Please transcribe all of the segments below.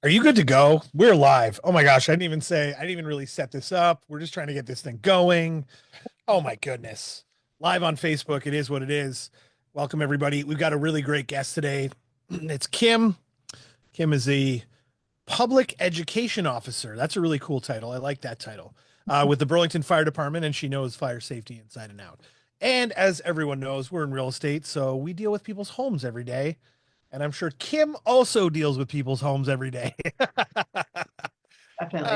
Are you good to go? We're live. Oh my gosh, I didn't even really set this up. We're just trying to get this thing going. Oh my goodness. Live on Facebook. It is what it is. Welcome everybody. We've got a really great guest today. It's Kim. Kim is the public education officer. That's a really cool title. I like that title. With the Burlington Fire Department, and she knows fire safety inside and out. And as everyone knows, we're in real estate, so we deal with people's homes every day. And I'm sure Kim also deals with people's homes every day. Definitely.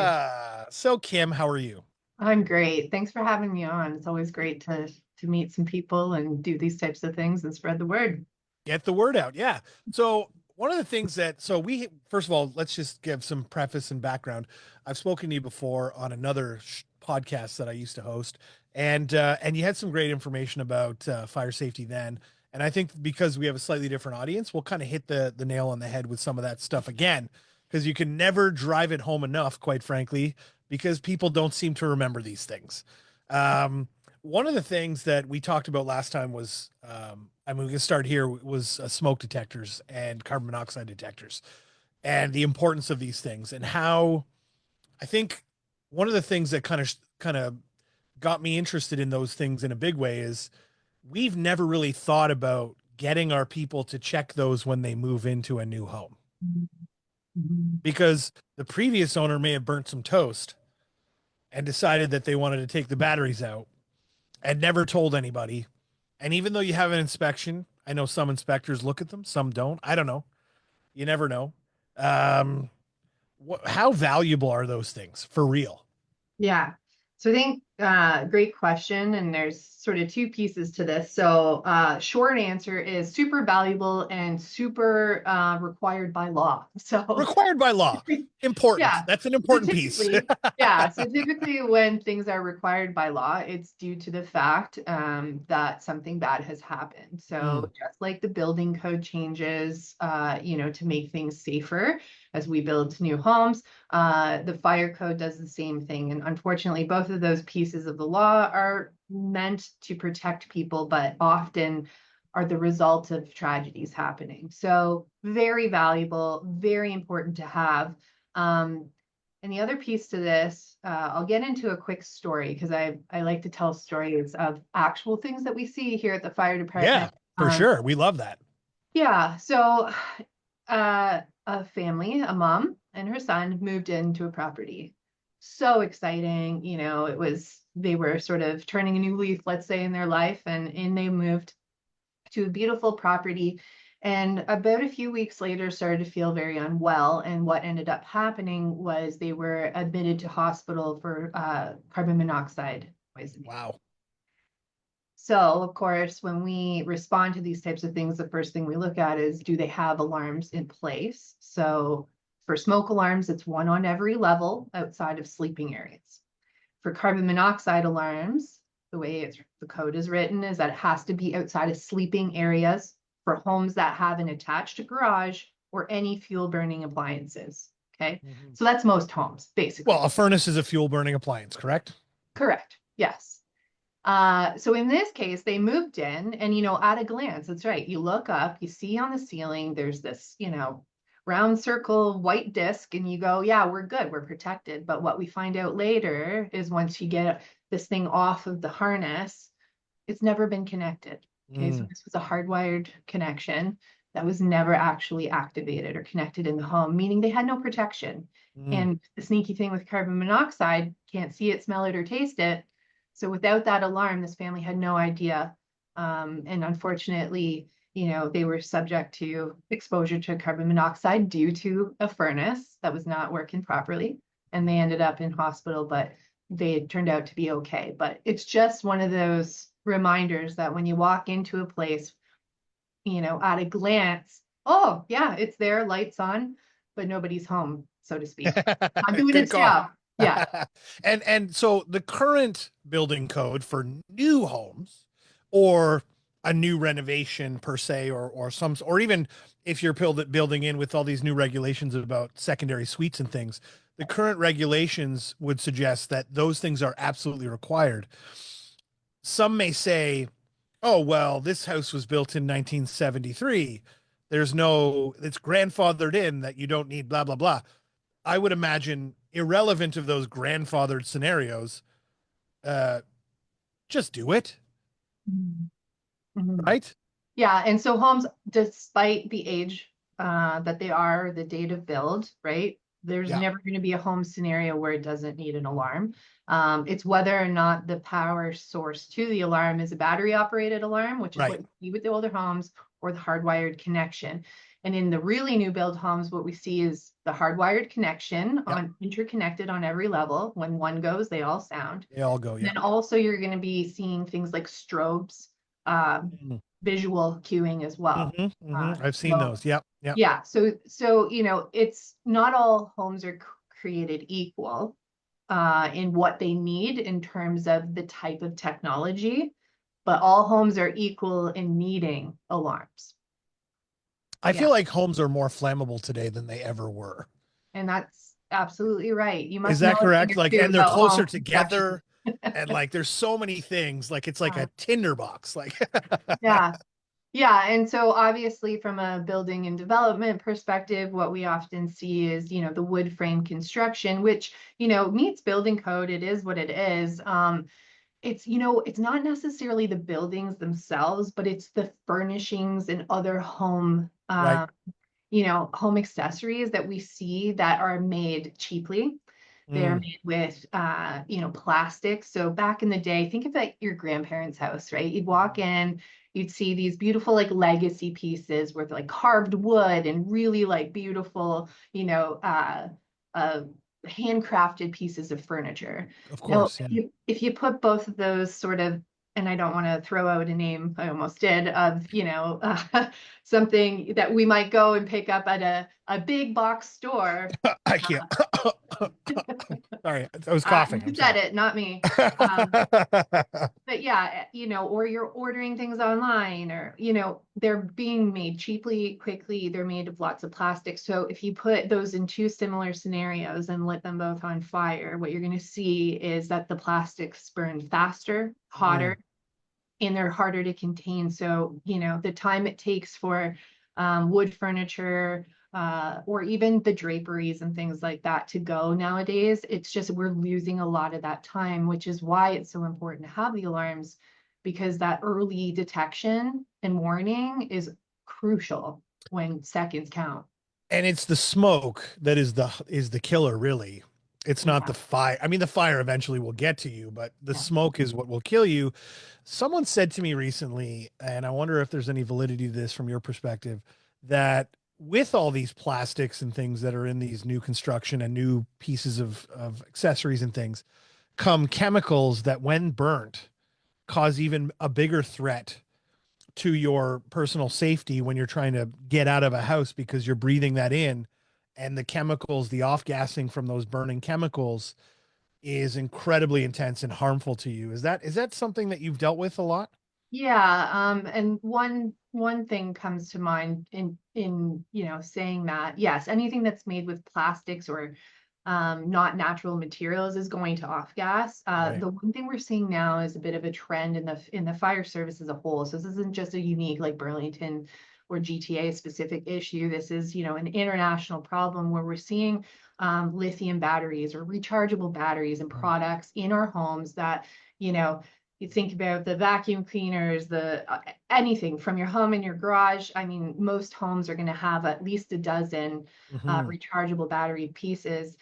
So Kim, how are you? I'm great. Thanks for having me on. It's always great to meet some people and do these types of things and spread the word. Get the word out. Yeah. So one of the things that we first of all, let's just give some preface and background. I've spoken to you before on another podcast that I used to host, and you had some great information about fire safety then. And I think because we have a slightly different audience, we'll kind of hit the nail on the head with some of that stuff again, because you can never drive it home enough, quite frankly, because people don't seem to remember these things. One of the things that we talked about last time was, I mean, we can start here, was smoke detectors and carbon monoxide detectors and the importance of these things, and how I think one of the things that kind of got me interested in those things in a big way is we've never really thought about getting our people to check those when they move into a new home, Mhm. because the previous owner may have burnt some toast and decided that they wanted to take the batteries out and never told anybody. And even though you have an inspection, I know some inspectors look at them, some don't. I don't know. You never know. Um, how valuable are those things for real? Yeah. So I think great question. And there's sort of two pieces to this. So short answer is super valuable and super required by law. So Required by law. Important. yeah. That's an So important piece. typically, yeah. So typically, when things are required by law, it's due to the fact that something bad has happened. Mm, So just like the building code changes, to make things safer as we build new homes, the fire code does the same thing. And unfortunately, both of those pieces of the law are meant to protect people, but often are the result of tragedies happening. So very valuable, very important to have. Um, and the other piece to this, I'll get into a quick story because I like to tell stories of actual things that we see here at the fire yeah, department. for sure. We love that. Yeah, so a family, a mom and her son moved into a property. So exciting, they were sort of turning a new leaf, let's say, in their life, and in they moved to a beautiful property. And about a few weeks later, started to feel very unwell. And what ended up happening was they were admitted to hospital for carbon monoxide poisoning. Wow. So, of course, when we respond to these types of things, the first thing we look at is, do they have alarms in place? So, for smoke alarms, it's one on every level outside of sleeping areas. For carbon monoxide alarms, the way the code is written is that it has to be outside of sleeping areas for homes that have an attached garage or any fuel burning appliances. Okay. Mhm. So that's most homes, Well, basically. a furnace is a fuel burning appliance, correct? Correct. Yes. So in this case, they moved in, and at a glance, that's right. You look up, you see on the ceiling, there's this, round circle white disc, and you go, yeah, we're good, we're protected. But what we find out later is once you get this thing off of the harness, it's never been connected. Okay, so Mm, this was a hardwired connection that was never actually activated or connected in the home, meaning they had no protection. mm, And the sneaky thing with carbon monoxide, can't see it, smell it, or taste it. So without that alarm, this family had no idea. And unfortunately, they were subject to exposure to carbon monoxide due to a furnace that was not working properly. And they ended up in hospital, but they turned out to be okay. But it's just one of those reminders that when you walk into a place, at a glance, oh, yeah, it's there, lights on, but nobody's home, so to speak. Not doing good its call. job. Yeah. And so the current building code for new homes, or a new renovation per se, or even if you're building in with all these new regulations about secondary suites and things, the current regulations would suggest that those things are absolutely required. Some may say, oh, well, this house was built in 1973. it's grandfathered in that you don't need blah, blah, blah. I would imagine, irrelevant of those grandfathered scenarios, uh, just do it, Mhm. Mhm. right? Yeah, and so homes, despite the age that they are, the date of build, right? There's Yeah, never going to be a home scenario where it doesn't need an alarm. It's whether or not the power source to the alarm is a battery operated alarm, which is what right. you see with the older homes, or the hardwired connection. And in the really new build homes, what we see is the hardwired connection Yep. on interconnected on every level. When one goes, they all sound. They all go. Then Yep. also you're going to be seeing things like strobes, Mm-hmm. visual cueing as well. Mm-hmm. I've seen So those. Yep. Yep. yeah, so it's not all homes are created equal in what they need in terms of the type of technology, but all homes are equal in needing alarms. I Yeah, feel like homes are more flammable today than they ever were. and that's absolutely right. You Is must know that a thing correct? or Like, two and they're about home closer construction. together, and like, there's so many things. Like, it's like Uh, a tinderbox. Like, yeah. Yeah, and so obviously from a building and development perspective, what we often see is, the wood frame construction, which, meets building code. It is what it is. It's not necessarily the buildings themselves, but it's the furnishings and other home, right. home accessories that we see that are made cheaply. They're Mm, made with, plastic. So back in the day, think of like your grandparents' house, right? You'd walk in, you'd see these beautiful like legacy pieces with like carved wood and really like beautiful, uh, handcrafted pieces of furniture. of Now, course. Yeah. if you put both of those sort of, and I don't want to throw out a name, I almost did, of, something that we might go and pick up at a big box store. I can't. Sorry. I was coughing. You I'm said sorry. it, not me. Um, but yeah, or you're ordering things online, or, they're being made cheaply, quickly. They're made of lots of plastic. So if you put those in two similar scenarios and lit them both on fire, what you're going to see is that the plastics burn faster, Mm, hotter, and they're harder to contain. So, the time it takes for wood furniture, or even the draperies and things like that to go nowadays, it's just we're losing a lot of that time, which is why it's so important to have the alarms, because that early detection and warning is crucial when seconds count. and it's the smoke that is the killer, really. It's not Yeah, the fire. I mean, the fire eventually will get to you, but the yeah. smoke is what will kill you. Someone said to me recently, and I wonder if there's any validity to this from your perspective, that with all these plastics and things that are in these new construction and new pieces of accessories and things, come chemicals that, when burnt, cause even a bigger threat to your personal safety when you're trying to get out of a house, because you're breathing that in, and the chemicals, the off gassing from those burning chemicals, is incredibly intense and harmful to you. Is that something that you've dealt with a lot? Yeah, and one thing comes to mind in saying that, yes, anything that's made with plastics or not natural materials is going to off gas. Right. The one thing we're seeing now is a bit of a trend in the fire service as a whole. So this isn't just a unique like Burlington or GTA specific issue. This is, an international problem where we're seeing lithium batteries or rechargeable batteries and Mm. products in our homes that, you know, you think about the vacuum cleaners, the anything from your home and your garage. I mean, most homes are going to have at least a dozen Hmm. rechargeable battery pieces,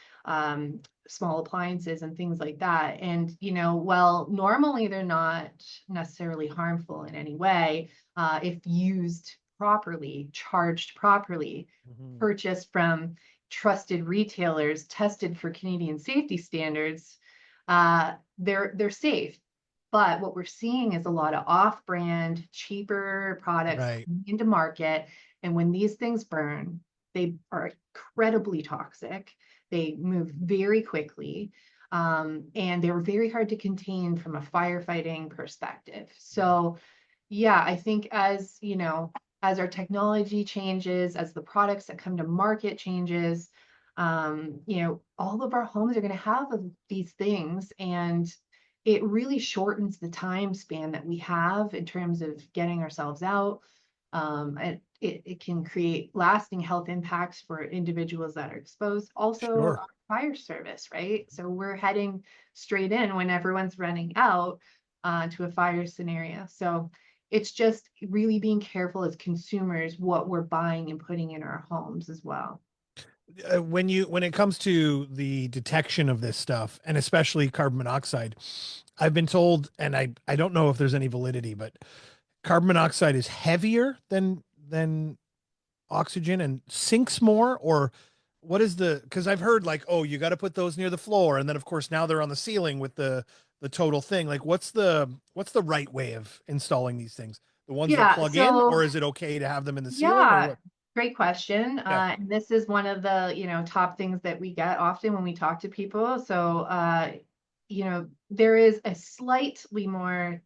small appliances and things like that. And, well, normally they're not necessarily harmful in any way if used properly, charged properly, Hmm. purchased from trusted retailers, tested for Canadian safety standards. They're safe. But what we're seeing is a lot of off-brand, cheaper products Right. coming into market. And when these things burn, they are incredibly toxic. They move very quickly. And they're very hard to contain from a firefighting perspective. So yeah, I think as our technology changes, as the products that come to market changes, all of our homes are going to have these things, and it really shortens the time span that we have in terms of getting ourselves out. And it can create lasting health impacts for individuals that are exposed. Also, Sure. our fire service, right? So we're heading straight in when everyone's running out to a fire scenario. So it's just really being careful as consumers what we're buying and putting in our homes as well. When it comes to the detection of this stuff, and especially carbon monoxide, I've been told, and I don't know if there's any validity, but carbon monoxide is heavier than oxygen and sinks more, or what is the, because I've heard like, oh, you got to put those near the floor, and then of course now they're on the ceiling with the total thing. Like what's the right way of installing these things? The ones that Yeah, plug in, so or is it okay to have them in the ceiling, or yeah, what? great question. Yeah. And this is one of the, top things that we get often when we talk to people. So, there is a slightly more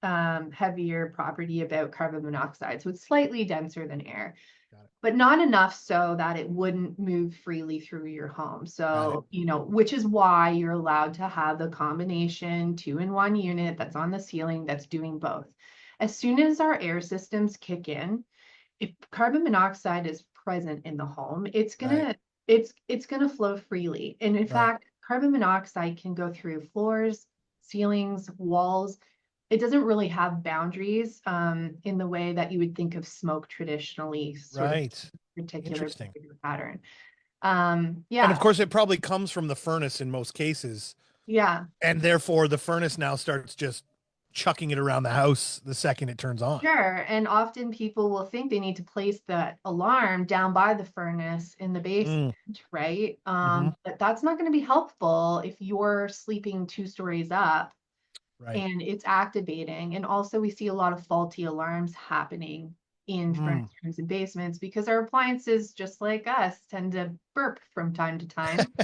heavier property about carbon monoxide. So it's slightly denser than air, Got it. but not enough so that it wouldn't move freely through your home. Got it. So, which is why you're allowed to have the combination 2-in-1 unit that's on the ceiling that's doing both. As soon as our air systems kick in, if carbon monoxide is present in the home, it's Right. gonna it's gonna flow freely. And in Right. fact, carbon monoxide can go through floors, ceilings, walls. It doesn't really have boundaries in the way that you would think of smoke traditionally, sort of Right. particular Interesting. pattern. And of Yeah, course, it probably comes from the furnace in most cases, yeah. and therefore the furnace now starts just chucking it around the house the second it turns on. Sure. And often people will think they need to place that alarm down by the furnace in the basement, Mm, right? hmm. But that's not going to be helpful if you're sleeping 2 stories up Right. and it's activating. And also, we see a lot of faulty alarms happening in Mm. furnace rooms and basements because our appliances, just like us, tend to burp from time to time.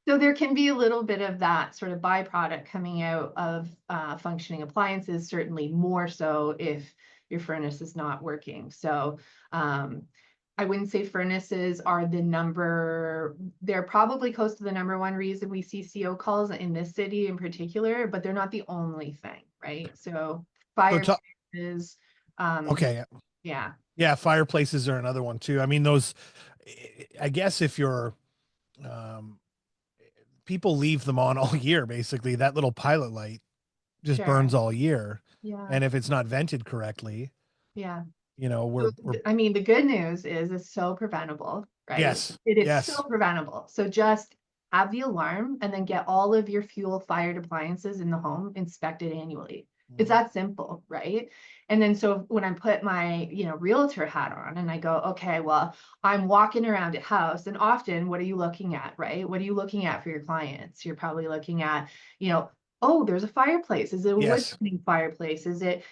So there can be a little bit of that sort of byproduct coming out of functioning appliances, certainly more so if your furnace is not working. So um, I wouldn't say furnaces are they're probably close to the number one reason we see CO calls in this city in particular, but they're not the only thing, right? So So, fireplaces, um, okay. yeah, Yeah, fireplaces are another one too. I mean, those, I guess if you're, um, people leave them on all year, basically. That little pilot light just sure. burns all year. Yeah, And if it's not vented correctly, yeah. we're, I mean, the good news is it's so preventable, right? yes, It is so yes. preventable. So just have the alarm and then get all of your fuel fired appliances in the home inspected annually. It's Mhm. that simple, right? And then so when I put my, realtor hat on and I go, okay, well, I'm walking around a house and often what are you looking at, right? What are you looking at for your clients? You're probably looking at, you know, oh, there's a fireplace. Is it a wood Yes. burning fireplace? Is it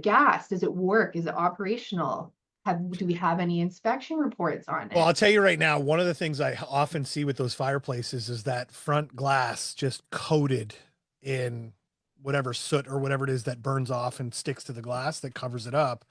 gas? Does it work? Is it operational? Do we have any inspection reports on Well, it? I'll tell you right now, one of the things I often see with those fireplaces is that front glass just coated in whatever soot or whatever it is that burns off and sticks to the glass that covers it up.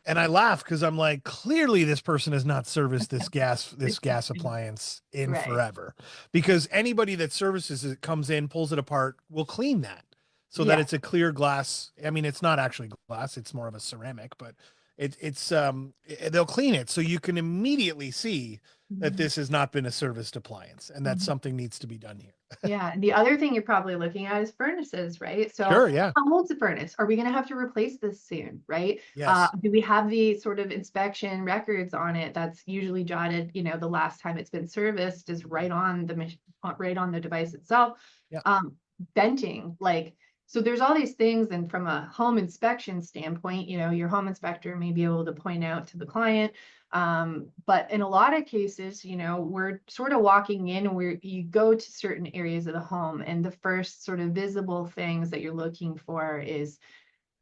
And I laugh because I'm like, clearly this person has not serviced this gas appliance in Right. forever. Because anybody that services it comes in, pulls it apart, will clean that so that Yeah. it's a clear glass. I mean, it's not actually glass, it's more of a ceramic, but they'll clean it so you can immediately see that Mhm. this has not been a serviced appliance and that Mhm. something needs to be done here. Yeah. And the other thing you're probably looking at is furnaces, right? So Sure, yeah. how old's the furnace? Are we going to have to replace this soon, right? Yes. Do we have the sort of inspection records on it that's usually jotted, the last time it's been serviced is right on the device itself. Yeah. Um, Venting, like, so there's all these things, and from a home inspection standpoint, your home inspector may be able to point out to the client. But in a lot of cases, we're sort of walking in and you go to certain areas of the home, and the first sort of visible things that you're looking for is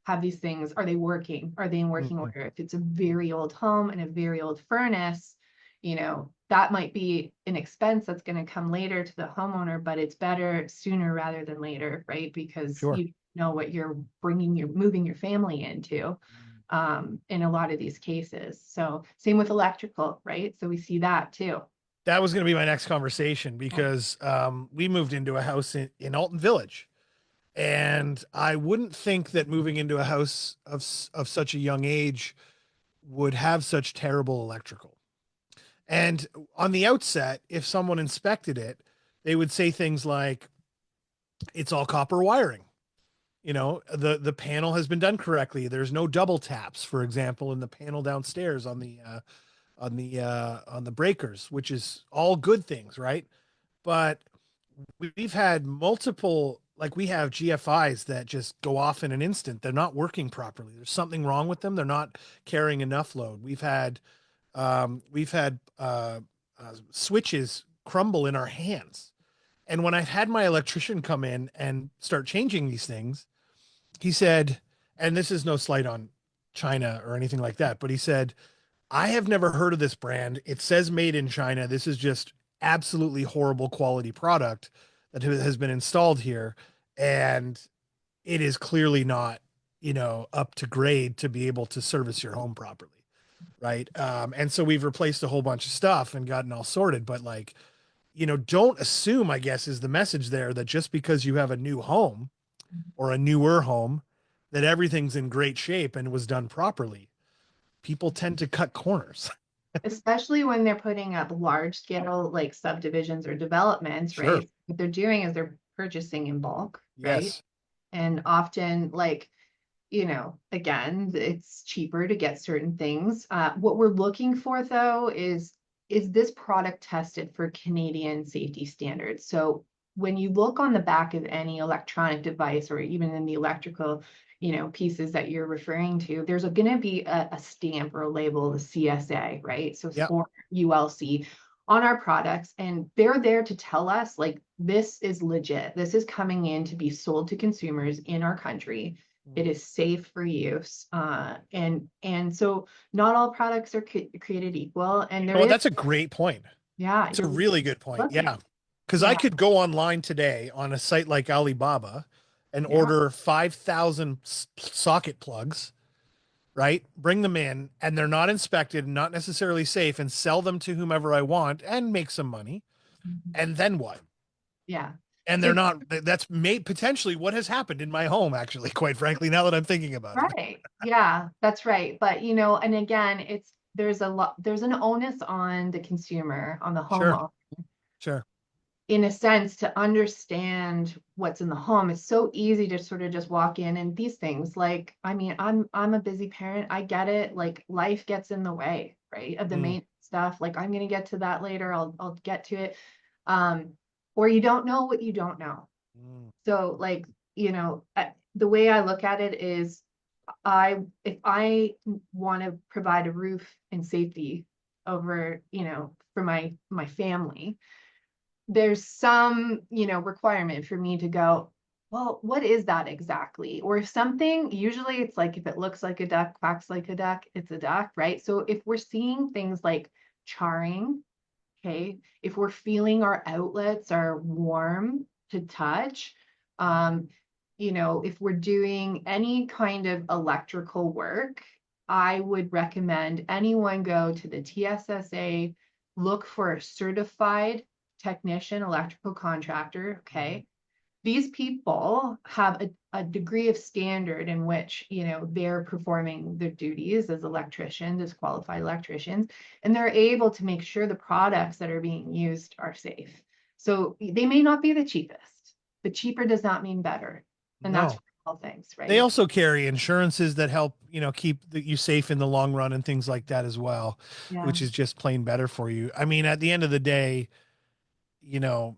have these things, are they working? Are they in working Mhm. order? If it's a very old home and a very old furnace, that might be an expense that's going to come later to the homeowner, but it's better sooner rather than later, right? Because Sure. you know what you're moving your family into in a lot of these cases. So same with electrical, right? So we see that too. That was going to be my next conversation because we moved into a house in Alton Village, And I wouldn't think that moving into a house of such a young age would have such terrible electrical. And on the outset, if someone inspected it, they would say things like, it's all copper wiring. The panel has been done correctly. There's no double taps, for example, in the panel downstairs on the breakers, which is all good things, right? But we've had multiple, like we have GFIs that just go off in an instant. They're not working properly. There's something wrong with them. They're not carrying enough load. We've had switches crumble in our hands. And when I've had my electrician come in and start changing these things, he said, and this is no slight on China or anything like that, but he said, I have never heard of this brand. It says made in China. This is just absolutely horrible quality product that has been installed here. And it is clearly not, up to grade to be able to service your home properly. Right. And so we've replaced a whole bunch of stuff and gotten all sorted. But like, don't assume, I guess, is the message there, that just because you have a new home or a newer home, that everything's in great shape and was done properly. People tend to cut corners. Especially when they're putting up large scale like subdivisions or developments, Sure. right? What they're doing is they're purchasing in bulk, right? Yes. And often like, again, it's cheaper to get certain things. What we're looking for though is this product tested for Canadian safety standards? So when you look on the back of any electronic device or even in the electrical, pieces that you're referring to, there's going to be a stamp or a label, the CSA, right? So Yep. for ULC on our products, and they're there to tell us like this is legit. This is coming in to be sold to consumers in our country. It is safe for use, and so not all products are created equal, and there Oh, is, that's a great point. yeah, It's a you're really good point. looking, Yeah. Because I yeah, could go online today on a site like Alibaba and yeah. order 5,000 socket plugs, right? Bring them in, and they're not inspected, not necessarily safe, and sell them to whomever I want and make some money. Mhm. And then what? Yeah. And they're So not, that's may potentially what has happened in my home, actually, quite frankly, now that I'm thinking about it. right. Yeah, that's right. But and again, there's an onus on the consumer, on the Sure. homeowner, Sure. in a sense, to understand what's in the home. It's so easy to sort of just walk in and these things, like, I mean, I'm a busy parent. I get it. Like life gets in the way, right? Of the Mm, main stuff. Like I'm gonna get to that later. I'll get to it. Um, or you don't know what you don't know. mm, So like, the way I look at it is if I want to provide a roof and safety over, for my family, there's some, requirement for me to go, well, what is that exactly? Or if something, usually it's like if it looks like a duck, quacks like a duck, it's a duck, right? So if we're seeing things like charring, okay, if we're feeling our outlets are warm to touch, um, if we're doing any kind of electrical work, I would recommend anyone go to the TSSA, look for a certified technician, electrical contractor, mhm. okay? These people have a degree of standard in which, they're performing their duties as electricians, as qualified electricians, and they're able to make sure the products that are being used are safe. So they may not be the cheapest, but cheaper does not mean better. And that's No. for all things, They right? also carry insurances that help, keep you safe in the long run and things like that as well, Yeah. which is just plain better for you. I mean, at the end of the day, you know,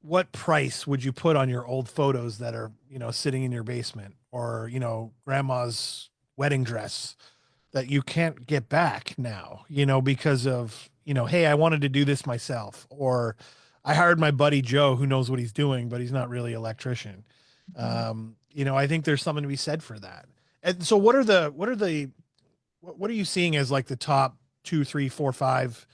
what price would you put on your old photos that are, sitting in your basement, or, grandma's wedding dress that you can't get back now, because of, hey, I wanted to do this myself, or I hired my buddy Joe who knows what he's doing, but he's not really an electrician. Mhm. I think there's something to be said for that. And so what are you seeing as like the top two, three, four, five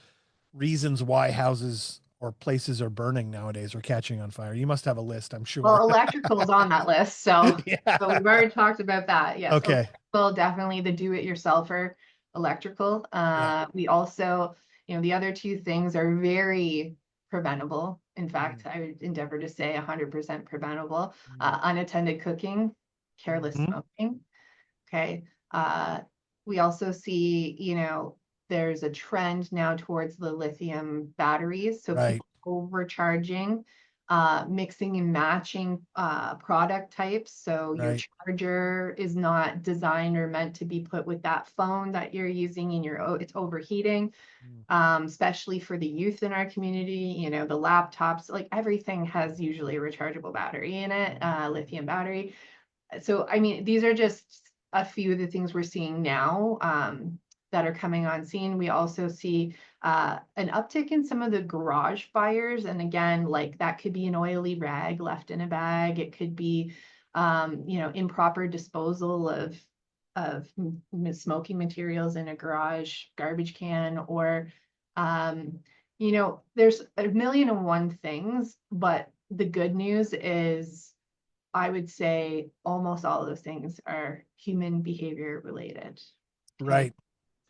reasons why houses or places are burning nowadays or catching on fire? You must have a list, I'm sure. Well, electrical is on that list, so Yeah. we've already talked about that. Yes, Okay. electrical, definitely the do-it-yourselfer electrical. Yeah. We also, the other two things are very. preventable. In Mm. fact, I would endeavor to say 100% preventable. Mm. Unattended cooking, careless Mhm. smoking. Okay. Uh, we also see, there's a trend now towards the lithium batteries. So Right, people overcharging, mixing and matching product types. So your right. charger is not designed or meant to be put with that phone that you're using in it's overheating, Mm. especially for the youth in our community. The laptops, like everything has usually a rechargeable battery in it, Mhm. lithium battery. So, I mean, these are just a few of the things we're seeing now, that are coming on scene. We also see an uptick in some of the garage fires. And again, like that could be an oily rag left in a bag. It could be, improper disposal of smoking materials in a garage garbage can, or, there's a million and one things. But the good news is, I would say almost all of those things are human behavior related. Okay. Right.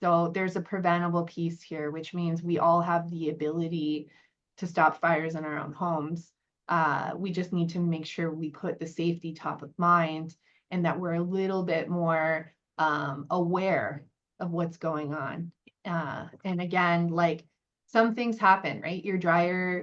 So there's a preventable piece here, which means we all have the ability to stop fires in our own homes. We just need to make sure we put the safety top of mind, and that we're a little bit more aware of what's going on. And again, like, some things happen, right?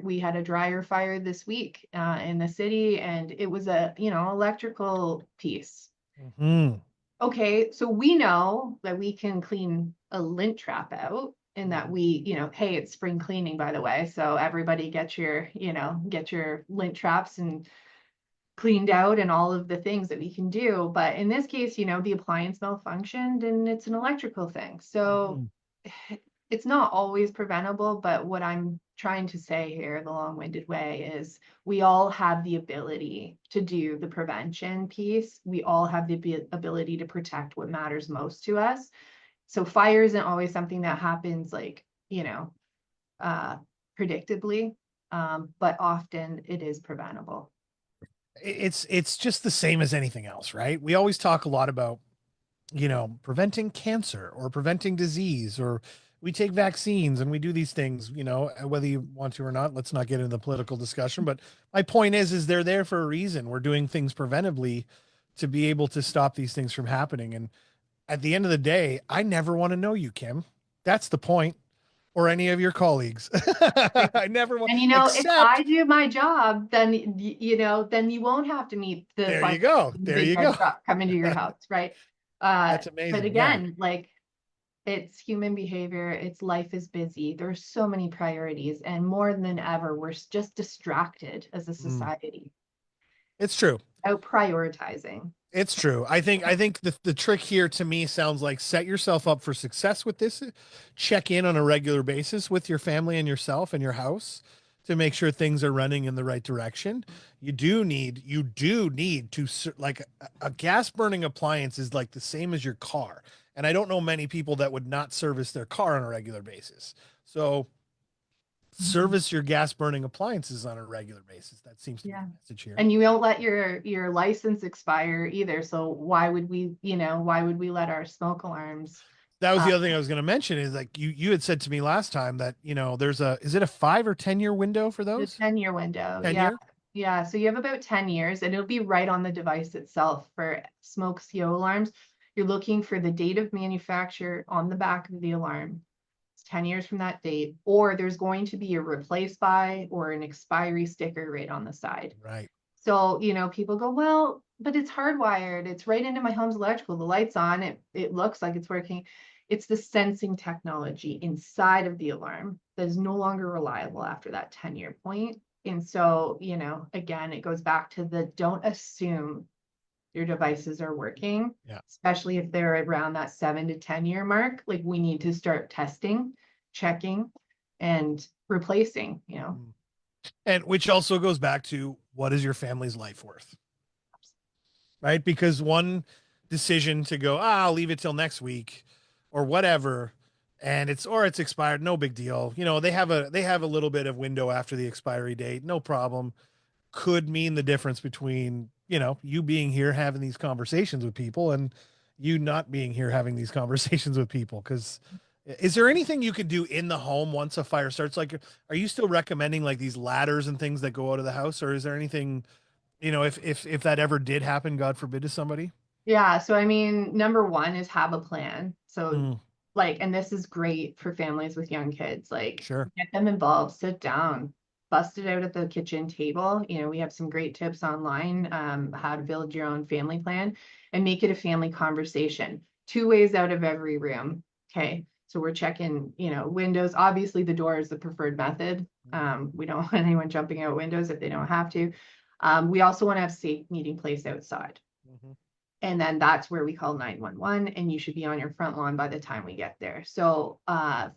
We had a dryer fire this week in the city, and it was a, electrical piece. Mhm. Okay, so we know that we can clean a lint trap out, and that Mhm. hey, it's spring cleaning, by the way. So everybody get your lint traps and cleaned out, and all of the things that we can do. But in this case, the appliance malfunctioned, and it's an electrical thing. So Mhm. it's not always preventable, but what I'm trying to say here, the long-winded way, is we all have the ability to do the prevention piece. We all have the ability to protect what matters most to us. So fire isn't always something that happens, like, uh, predictably, but often it is preventable. It's just the same as anything else, right? We always talk a lot about, preventing cancer or preventing disease, or we take vaccines and we do these things, whether you want to or not. Let's not get into the political discussion, but my point is they're there for a reason. We're doing things preventively to be able to stop these things from happening. And at the end of the day, I never want to know you, Kim. That's the point. Or any of your colleagues. I never want, And if except I do my job, then then you won't have to meet the there fire you go. with the There big you red go. truck coming to your house, right? That's But amazing. Yeah. again, like, it's human behavior, it's life is busy. There's so many priorities, and more than ever, we're just distracted as a Mm. society It's true. out prioritizing. It's true. I think the trick here to me sounds like set yourself up for success with this. Check in on a regular basis with your family and yourself and your house to make sure things are running in the right direction. You do need to like a gas burning appliance is like the same as your car. And I don't know many people that would not service their car on a regular basis. So Mhm. service your gas burning appliances on a regular basis. That seems to be Yeah. the message here. And you won't let your license expire either. So why would we let our smoke alarms? That was uh, the other thing I was going to mention is like you had said to me last time that, there's is it a 5 or 10 year window for The those? 10-year window, 10 yeah. year? Yeah, so you have about 10 years, and it'll be right on the device itself. For smoke CO alarms, you're looking for the date of manufacture on the back of the alarm. It's 10 years from that date, or there's going to be a replace by or an expiry sticker right on the side. Right. So, people go, well, but it's hardwired. It's right into my home's electrical. The light's on. It looks like it's working. It's the sensing technology inside of the alarm that is no longer reliable after that 10-year point. And so, again, it goes back to the don't assume your devices are working, Yeah. especially if they're around that 7 to 10 year mark. Like, we need to start testing, checking, and replacing. Mm. And which also goes back to what is your family's life worth? Right? Because one decision to go, I'll leave it till next week or whatever, and it's expired, no big deal. They have a little bit of window after the expiry date, no problem. Could mean the difference between, you being here having these conversations with people and you not being here having these conversations with people. Because Is there anything you can do in the home once a fire starts? Like, are you still recommending like these ladders and things that go out of the house, or is there anything, if that ever did happen, God forbid, to somebody? Yeah, so I mean, number one is have a plan. So Mm, like, and this is great for families with young kids, like sure. get them involved, sit down, bust it out at the kitchen table. We have some great tips online, how to build your own family plan and make it a family conversation. Two ways out of every room. Okay. So we're checking, windows. Obviously, the door is the preferred method. We don't want anyone jumping out windows if they don't have to. We also want to have safe meeting place outside. Mhm. And then that's where we call 911, and you should be on your front lawn by the time we get there. So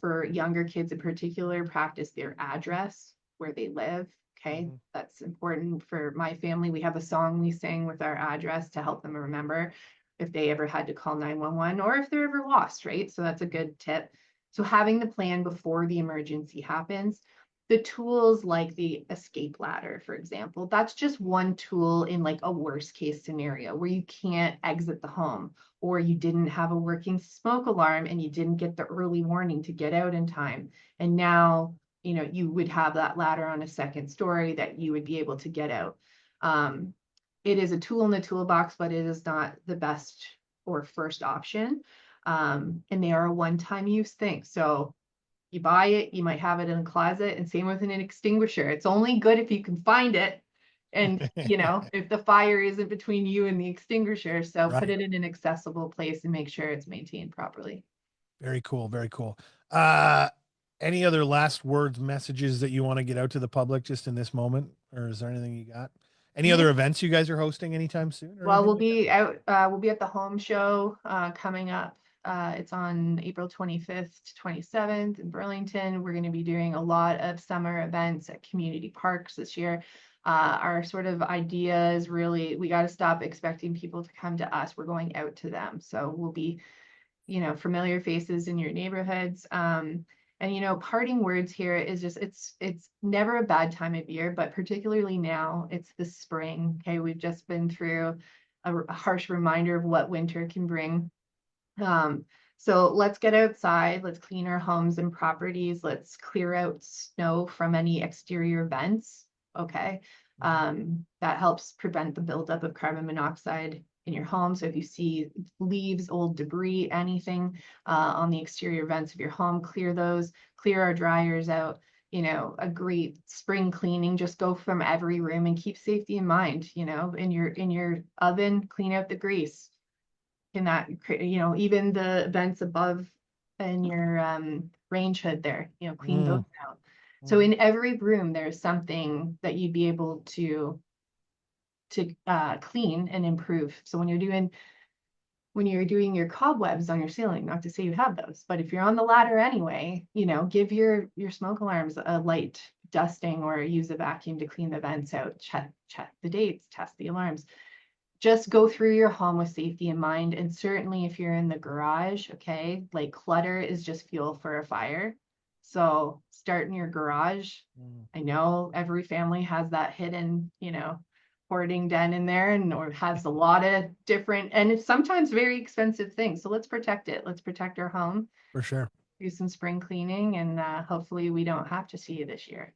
for younger kids in particular, practice their address where they live. Okay, Mhm. that's important for my family. We have a song we sing with our address to help them remember if they ever had to call 911 or if they're ever lost, right? So that's a good tip. So having the plan before the emergency happens. The tools like the escape ladder, for example, that's just one tool in like a worst case scenario where you can't exit the home or you didn't have a working smoke alarm and you didn't get the early warning to get out in time. And now, you would have that ladder on a second story that you would be able to get out. Um, it is a tool in the toolbox, but it is not the best or first option. And they are a one-time use thing. So you buy it, you might have it in a closet, and same with an extinguisher. It's only good if you can find it. And, if the fire isn't between you and the extinguisher, so put Right. it in an accessible place and make sure it's maintained properly. Very cool. Very cool. Uh, any other last words, messages that you want to get out to the public just in this moment, or is there anything you got? Any Yeah. other events you guys are hosting anytime soon, or Well, anything we'll like that? be out, we'll be at the home show coming up. It's on April 25th to 27th in Burlington. We're going to be doing a lot of summer events at community parks this year. Our sort of idea is really, we got to stop expecting people to come to us. We're going out to them. So we'll be, familiar faces in your neighborhoods. And parting words here is just it's never a bad time of year, but particularly now, it's the spring. Okay, we've just been through a harsh reminder of what winter can bring. Um, so let's get outside, let's clean our homes and properties, let's clear out snow from any exterior vents. Okay. That helps prevent the buildup of carbon monoxide in your home. So if you see leaves, old debris, anything on the exterior vents of your home, clear those, clear our dryers out. A great spring cleaning, just go from every room and keep safety in mind. In your oven, clean out the grease in that, even the vents above in your range hood there, clean those Mm, out. So mhm. in every room, there's something that you'd be able to clean and improve. So when you're doing your cobwebs on your ceiling, not to say you have those, but if you're on the ladder anyway, give your smoke alarms a light dusting or use a vacuum to clean the vents out, check the dates, test the alarms. Just go through your home with safety in mind. And certainly if you're in the garage, okay, like clutter is just fuel for a fire. So start in your garage. Mm, I know every family has that hidden, hoarding den in there and or has a lot of different and it's sometimes very expensive things. So let's protect it. Let's protect our home, for sure. do some spring cleaning, and hopefully we don't have to see you this year.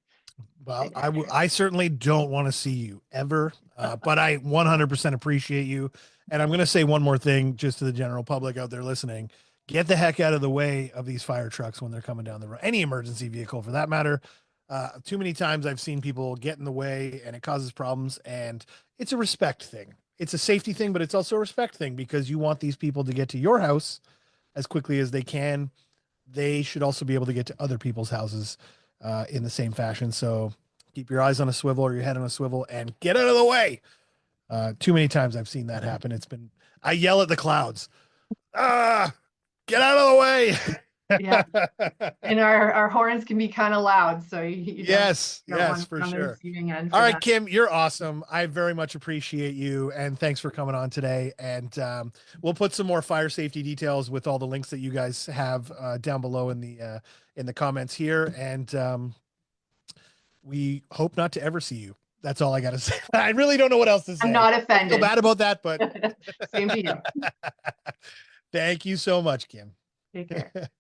Well, Sit down there. I certainly don't want to see you ever, but I 100% appreciate you. And I'm going to say one more thing just to the general public out there listening. Get the heck out of the way of these fire trucks when they're coming down the road, any emergency vehicle for that matter. Too many times I've seen people get in the way and it causes problems. And it's a respect thing. It's a safety thing, but it's also a respect thing because you want these people to get to your house as quickly as they can. They should also be able to get to other people's houses in the same fashion. So keep your eyes on a swivel or your head on a swivel and get out of the way. Too many times I've seen that happen. I yell at the clouds, ah, get out of Yeah. the way. And our horns can be kind of loud, so you don't Yes, don't yes, want to for be on the sure. receiving end All for right, that. Kim, you're awesome. I very much appreciate you, and thanks for coming on today. And we'll put some more fire safety details with all the links that you guys have down below in the comments here. And we hope not to ever see you. That's all I got to say. I really don't know what else to I'm say. not I feel offended. bad about that, but Same to you. thank you so much, Kim. Take care.